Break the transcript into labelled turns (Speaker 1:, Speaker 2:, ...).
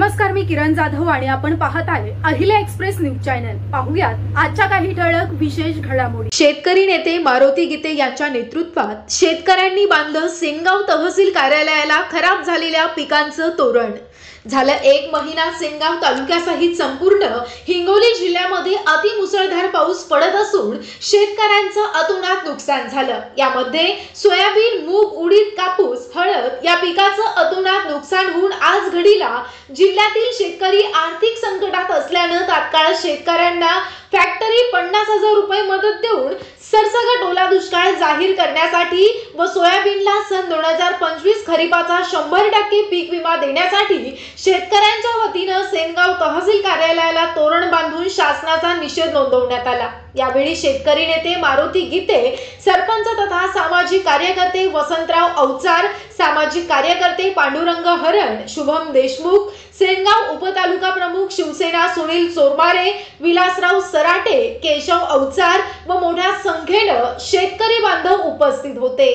Speaker 1: नमस्कार, मी किरण जाधव आणि आपण पाहत आहे अहिल्या एक्सप्रेस न्यूज चॅनल। पाहूयात आजच्या काही ठळक विशेष घडामोडी।
Speaker 2: शेतकरी नेते मारुती गीते यांच्या नेतृत्वात शेतकऱ्यांनी बांधलं सेनगाव तहसील कार्यालयाला खराब झालेल्या पिकांचं तोरण। झालं एक महिना सेनगाव तालुक्यासहित संपूर्ण हिंगोली जिल्ह्यामध्ये अतिमुसळधार पाऊस पडत असून शेतकऱ्यांचं अतोनात नुकसान झालं। यामध्ये सोयाबीन, मूग, उडीद, कापूस, हळद या पिकाचं अतोनात नुकसान होऊन आज घडीला जिल्ह्यातील शेतकरी आर्थिक संकटात असल्यानं तात्काळ शेतकऱ्यांना फॅक्टरी 50,000 रुपये मदत देऊन सरसकट ओला दुष्काळ जाहीर करण्यासाठी व सोयाबीनला सन 2025 खरीपाचा 100% पीक विमा देण्यासाठी शेतकऱ्यांच्या वतीनं सेनगाव तहसील कार्यालयाला तोरण बांधून शासनाचा निषेध नोंदवण्यात आला। यावेळी शेतकरी नेते मारुती गीते, सरपंच तथा सामाजिक कार्यकर्ते वसंतराव अवचार, सामाजिक कार्यकर्ते पांडुरंग हरण, शुभम देशमुख, सेनगाव उपतालुका प्रमुख शिवसेना सुनील चोरमारे, विलासराव सराटे, केशव अवचार व मोठ्या संख्येनं शेतकरी बांधव उपस्थित होते।